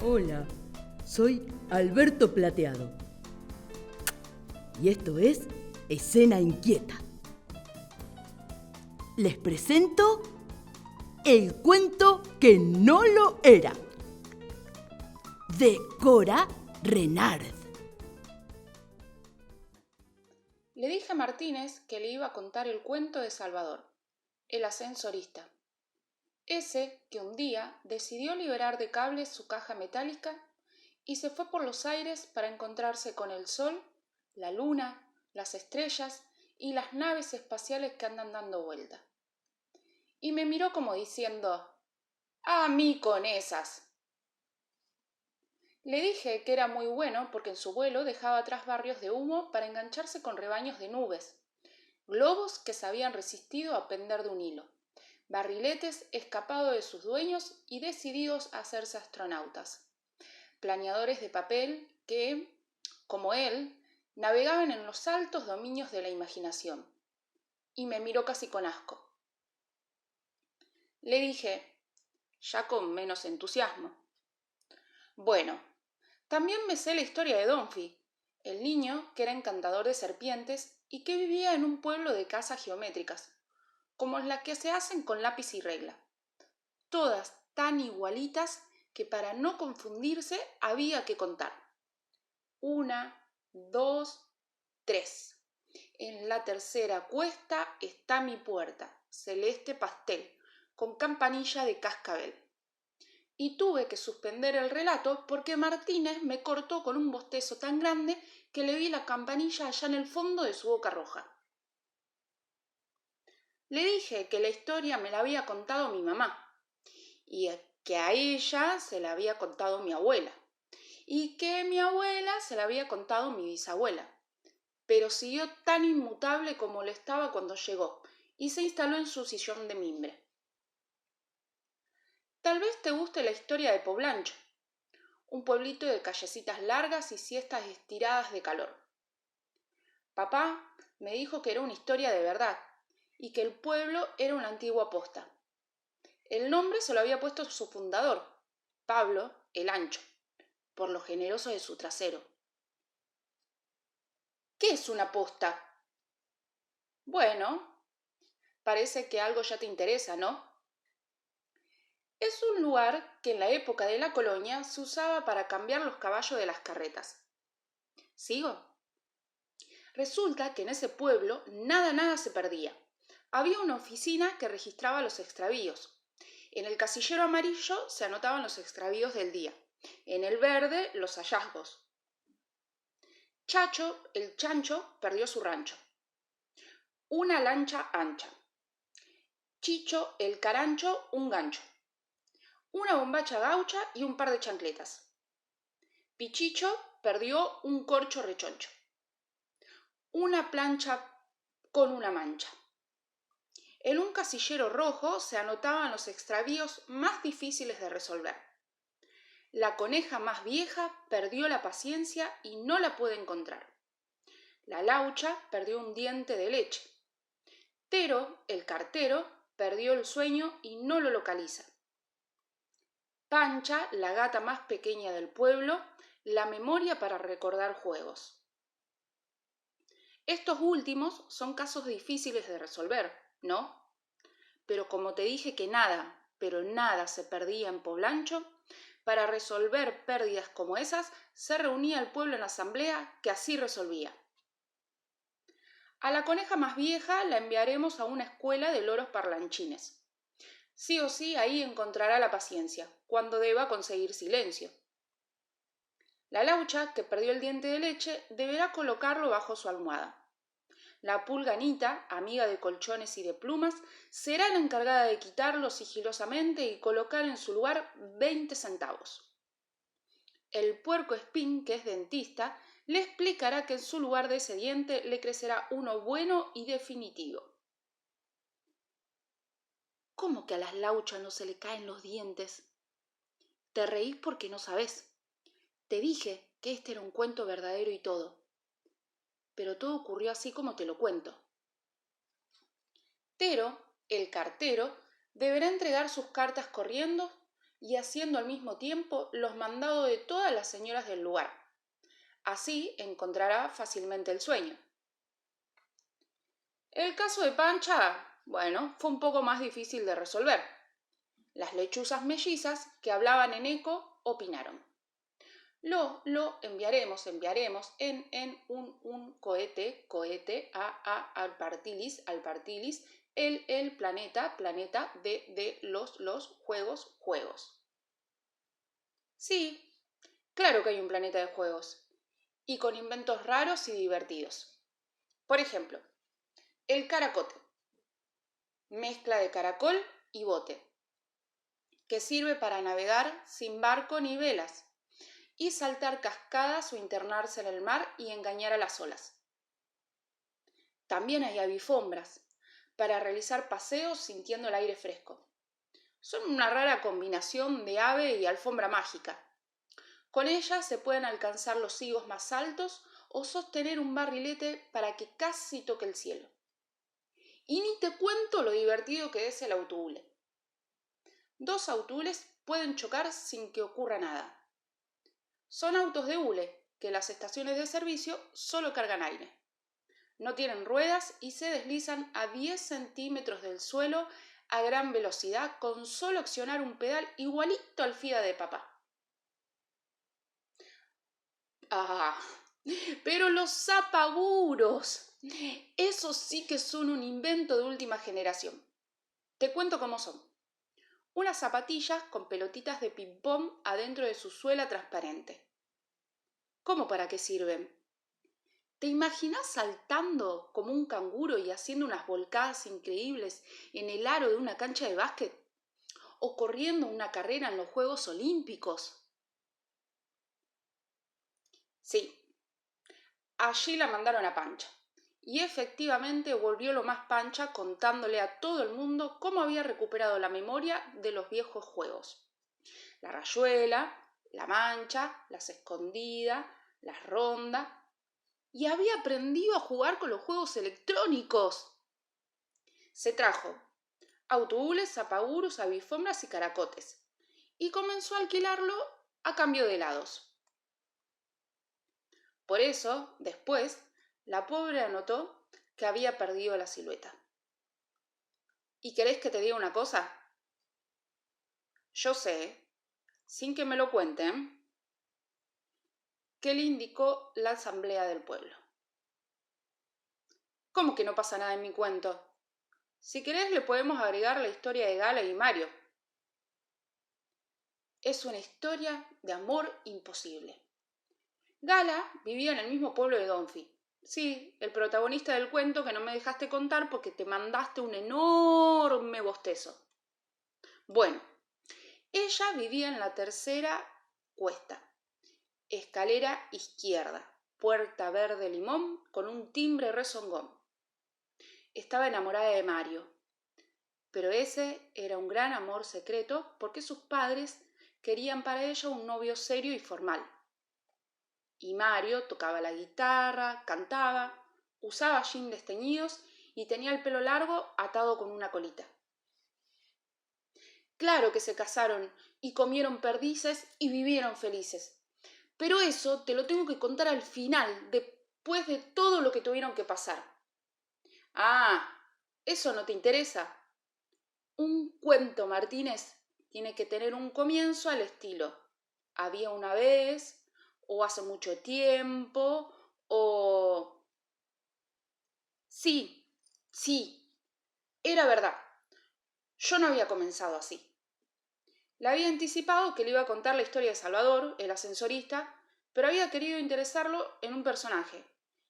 Hola, soy Alberto Plateado. Y esto es Escena Inquieta. Les presento el cuento que no lo era, de Cora Renard. Le dije a Martínez que le iba a contar el cuento de Salvador, el ascensorista. Ese que un día decidió liberar de cables su caja metálica y se fue por los aires para encontrarse con el sol, la luna, las estrellas y las naves espaciales que andan dando vuelta. Y me miró como diciendo: «A mí con esas». Le dije que era muy bueno porque en su vuelo dejaba atrás barrios de humo para engancharse con rebaños de nubes, globos que se habían resistido a pender de un hilo, barriletes escapados de sus dueños y decididos a hacerse astronautas, planeadores de papel que, como él, navegaban en los altos dominios de la imaginación. Y me miró casi con asco. Le dije, ya con menos entusiasmo: «Bueno, también me sé la historia de Donphy, el niño que era encantador de serpientes y que vivía en un pueblo de casas geométricas, como las que se hacen con lápiz y regla, todas tan igualitas que para no confundirse había que contar. 1, 2, 3. En la tercera cuesta está mi puerta, celeste pastel, con campanilla de cascabel». Y tuve que suspender el relato porque Martínez me cortó con un bostezo tan grande que le vi la campanilla allá en el fondo de su boca roja. Le dije que la historia me la había contado mi mamá y que a ella se la había contado mi abuela y que mi abuela se la había contado mi bisabuela, pero siguió tan inmutable como lo estaba cuando llegó y se instaló en su sillón de mimbre. Tal vez te guste la historia de Poblancho, un pueblito de callecitas largas y siestas estiradas de calor. Papá me dijo que era una historia de verdad y que el pueblo era una antigua posta. El nombre se lo había puesto su fundador, Pablo el Ancho, por lo generoso de su trasero. ¿Qué es una posta? Bueno, parece que algo ya te interesa, ¿no? Es un lugar que en la época de la colonia se usaba para cambiar los caballos de las carretas. ¿Sigo? Resulta que en ese pueblo nada se perdía. Había una oficina que registraba los extravíos. En el casillero amarillo se anotaban los extravíos del día. En el verde, los hallazgos. Chacho, el chancho, perdió su rancho. Una lancha ancha. Chicho, el carancho, un gancho. Una bombacha gaucha y un par de chancletas. Pichicho perdió un corcho rechoncho. Una plancha con una mancha. En un casillero rojo se anotaban los extravíos más difíciles de resolver. La coneja más vieja perdió la paciencia y no la puede encontrar. La laucha perdió un diente de leche. Tero, el cartero, perdió el sueño y no lo localiza. Pancha, la gata más pequeña del pueblo, la memoria para recordar juegos. Estos últimos son casos difíciles de resolver, ¿no? Pero como te dije que nada, pero nada se perdía en Poblancho, para resolver pérdidas como esas se reunía el pueblo en asamblea que así resolvía. A la coneja más vieja la enviaremos a una escuela de loros parlanchines. Sí o sí ahí encontrará la paciencia, cuando deba conseguir silencio. La laucha, que perdió el diente de leche, deberá colocarlo bajo su almohada. La pulganita, amiga de colchones y de plumas, será la encargada de quitarlo sigilosamente y colocar en su lugar 20 centavos. El puerco espín, que es dentista, le explicará que en su lugar de ese diente le crecerá uno bueno y definitivo. ¿Cómo que a las lauchas no se le caen los dientes? Te reís porque no sabés. Te dije que este era un cuento verdadero y todo. Pero todo ocurrió así como te lo cuento. Tero, el cartero, deberá entregar sus cartas corriendo, y haciendo al mismo tiempo los mandados de todas las señoras del lugar. Así encontrará fácilmente el sueño. El caso de Pancha, bueno, fue un poco más difícil de resolver. Las lechuzas mellizas que hablaban en eco opinaron. Lo enviaremos en un cohete, al partilis, el planeta de los juegos. Sí, claro que hay un planeta de juegos, y con inventos raros y divertidos. Por ejemplo, el caracote, mezcla de caracol y bote, que sirve para navegar sin barco ni velas, y saltar cascadas o internarse en el mar y engañar a las olas. También hay avifombras, para realizar paseos sintiendo el aire fresco. Son una rara combinación de ave y alfombra mágica. Con ellas se pueden alcanzar los higos más altos o sostener un barrilete para que casi toque el cielo. Y ni te cuento lo divertido que es el autohule. 2 autohules pueden chocar sin que ocurra nada. Son autos de hule que las estaciones de servicio solo cargan aire. No tienen ruedas y se deslizan a 10 centímetros del suelo a gran velocidad con solo accionar un pedal igualito al Fiat de papá. Ah, pero los zapaguros, esos sí que son un invento de última generación. Te cuento cómo son. Unas zapatillas con pelotitas de ping-pong adentro de su suela transparente. ¿Cómo para qué sirven? ¿Te imaginas saltando como un canguro y haciendo unas volcadas increíbles en el aro de una cancha de básquet? ¿O corriendo una carrera en los Juegos Olímpicos? Sí, allí la mandaron a Pancha. Y efectivamente volvió lo más pancha contándole a todo el mundo cómo había recuperado la memoria de los viejos juegos. La rayuela, la mancha, las escondidas, las rondas. Y había aprendido a jugar con los juegos electrónicos. Se trajo autobules, zapaguros, avifombras y caracotes. Y comenzó a alquilarlo a cambio de helados. Por eso, después, la pobre anotó que había perdido la silueta. ¿Y querés que te diga una cosa? Yo sé, sin que me lo cuenten, que le indicó la asamblea del pueblo. ¿Cómo que no pasa nada en mi cuento? Si querés le podemos agregar la historia de Gala y Mario. Es una historia de amor imposible. Gala vivía en el mismo pueblo de Donfi. Sí, el protagonista del cuento que no me dejaste contar porque te mandaste un enorme bostezo. Bueno, ella vivía en la tercera cuesta, escalera izquierda, puerta verde limón con un timbre rezongón. Estaba enamorada de Mario, pero ese era un gran amor secreto porque sus padres querían para ella un novio serio y formal. Y Mario tocaba la guitarra, cantaba, usaba jeans desteñidos y tenía el pelo largo atado con una colita. Claro que se casaron y comieron perdices y vivieron felices. Pero eso te lo tengo que contar al final, después de todo lo que tuvieron que pasar. Ah, ¿eso no te interesa? Un cuento, Martínez, tiene que tener un comienzo al estilo había una vez, o hace mucho tiempo, o... Sí, era verdad. Yo no había comenzado así. Le había anticipado que le iba a contar la historia de Salvador, el ascensorista, pero había querido interesarlo en un personaje.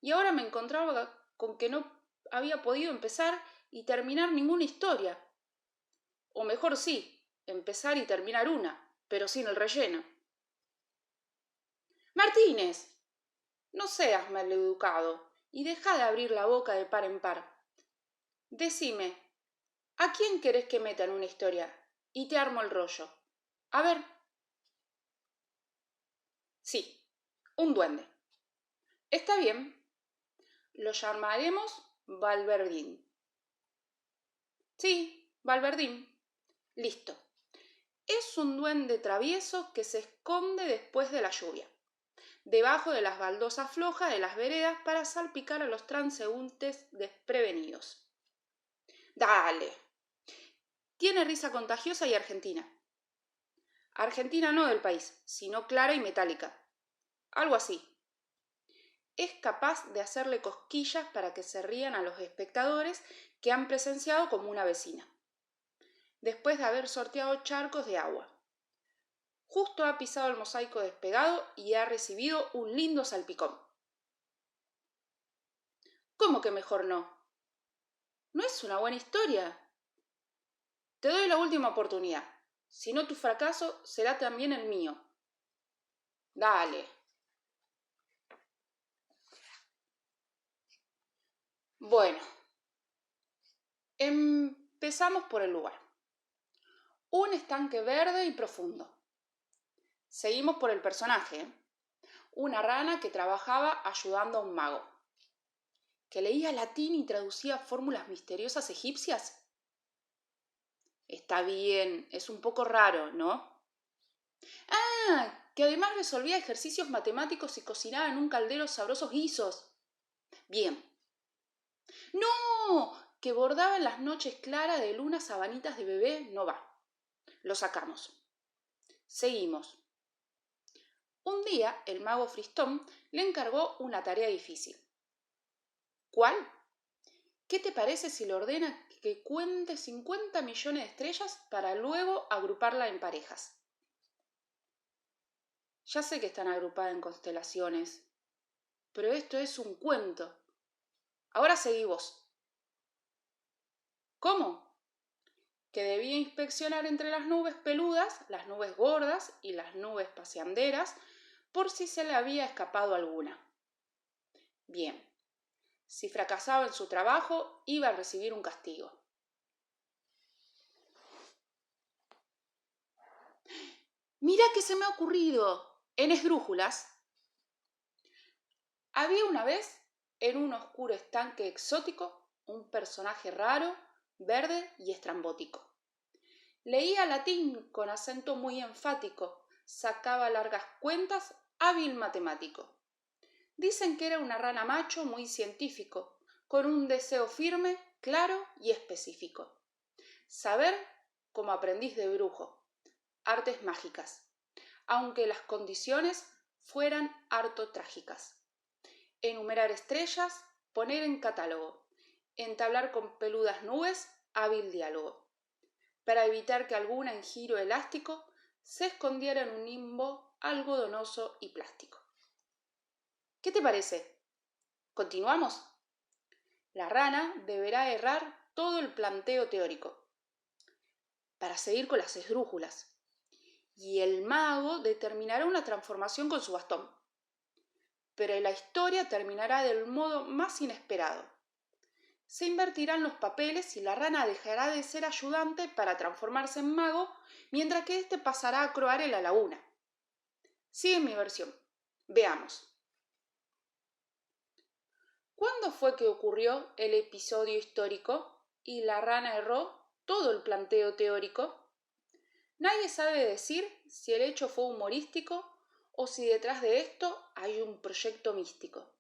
Y ahora me encontraba con que no había podido empezar y terminar ninguna historia. O mejor sí, empezar y terminar una, pero sin el relleno. Martínez, no seas maleducado y deja de abrir la boca de par en par. Decime, ¿a quién querés que meta en una historia? Y te armo el rollo. A ver. Sí, un duende. Está bien. Lo llamaremos Valverdín. Sí, Valverdín. Listo. Es un duende travieso que se esconde después de la lluvia, debajo de las baldosas flojas de las veredas para salpicar a los transeúntes desprevenidos. Dale. Tiene risa contagiosa y argentina. Argentina no del país, sino clara y metálica. Algo así. Es capaz de hacerle cosquillas para que se rían a los espectadores que han presenciado como una vecina, después de haber sorteado charcos de agua. Justo ha pisado el mosaico despegado y ha recibido un lindo salpicón. ¿Cómo que mejor no? ¿No es una buena historia? Te doy la última oportunidad. Si no, tu fracaso será también el mío. Dale. Bueno, empezamos por el lugar. Un estanque verde y profundo. Seguimos por el personaje. Una rana que trabajaba ayudando a un mago, que leía latín y traducía fórmulas misteriosas egipcias. Está bien, es un poco raro, ¿no? Ah, que además resolvía ejercicios matemáticos y cocinaba en un caldero sabrosos guisos. Bien. ¡No! Que bordaba en las noches claras de luna sabanitas de bebé, no va. Lo sacamos. Seguimos. Un día el mago Fristón le encargó una tarea difícil. ¿Cuál? ¿Qué te parece si le ordena que cuente 50 millones de estrellas para luego agruparla en parejas? Ya sé que están agrupadas en constelaciones, pero esto es un cuento. Ahora seguí vos. ¿Cómo? Que debía inspeccionar entre las nubes peludas, las nubes gordas y las nubes paseanderas, por si se le había escapado alguna. Bien, si fracasaba en su trabajo, iba a recibir un castigo. Mirá que se me ha ocurrido, en esdrújulas. Había una vez, en un oscuro estanque exótico, un personaje raro, verde y estrambótico. Leía latín con acento muy enfático, sacaba largas cuentas, hábil matemático. Dicen que era una rana macho muy científico, con un deseo firme, claro y específico. Saber como aprendiz de brujo, artes mágicas, aunque las condiciones fueran harto trágicas. Enumerar estrellas, poner en catálogo, entablar con peludas nubes, hábil diálogo, para evitar que alguna en giro elástico se escondiera en un limbo algodonoso y plástico. ¿Qué te parece? ¿Continuamos? La rana deberá errar todo el planteo teórico para seguir con las esdrújulas, y el mago determinará una transformación con su bastón. Pero la historia terminará del modo más inesperado. Se invertirán los papeles y la rana dejará de ser ayudante para transformarse en mago, mientras que éste pasará a croar en la laguna. Sigue mi versión. Veamos. ¿Cuándo fue que ocurrió el episodio histórico y la rana erró todo el planteo teórico? Nadie sabe decir si el hecho fue humorístico o si detrás de esto hay un proyecto místico.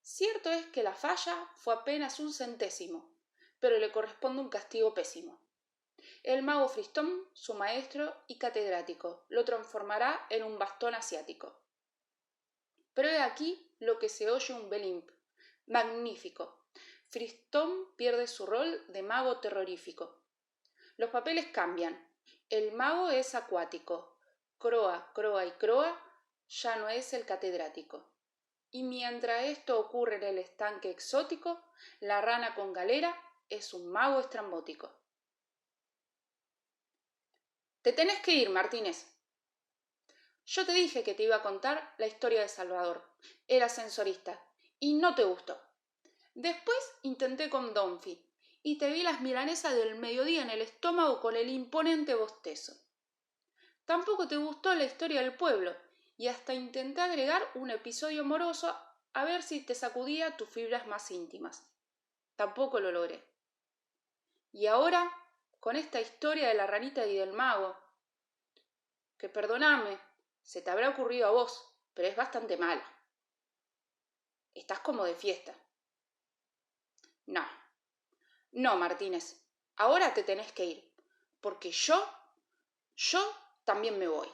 Cierto es que la falla fue apenas un centésimo, pero le corresponde un castigo pésimo. El mago Fristón, su maestro y catedrático, lo transformará en un bastón asiático. Pero he aquí lo que se oye un belimp. Magnífico. Fristón pierde su rol de mago terrorífico. Los papeles cambian. El mago es acuático. Croa, croa y croa ya no es el catedrático. Y mientras esto ocurre en el estanque exótico, la rana con galera es un mago estrambótico. Te tenés que ir, Martínez. Yo te dije que te iba a contar la historia de Salvador. Era ascensorista y no te gustó. Después intenté con Donfi y te vi las milanesas del mediodía en el estómago con el imponente bostezo. Tampoco te gustó la historia del pueblo y hasta intenté agregar un episodio amoroso a ver si te sacudía tus fibras más íntimas. Tampoco lo logré. Y ahora, con esta historia de la ranita y del mago, que perdoname, se te habrá ocurrido a vos, pero es bastante mala. Estás como de fiesta. No, no, Martínez, ahora te tenés que ir, porque yo también me voy.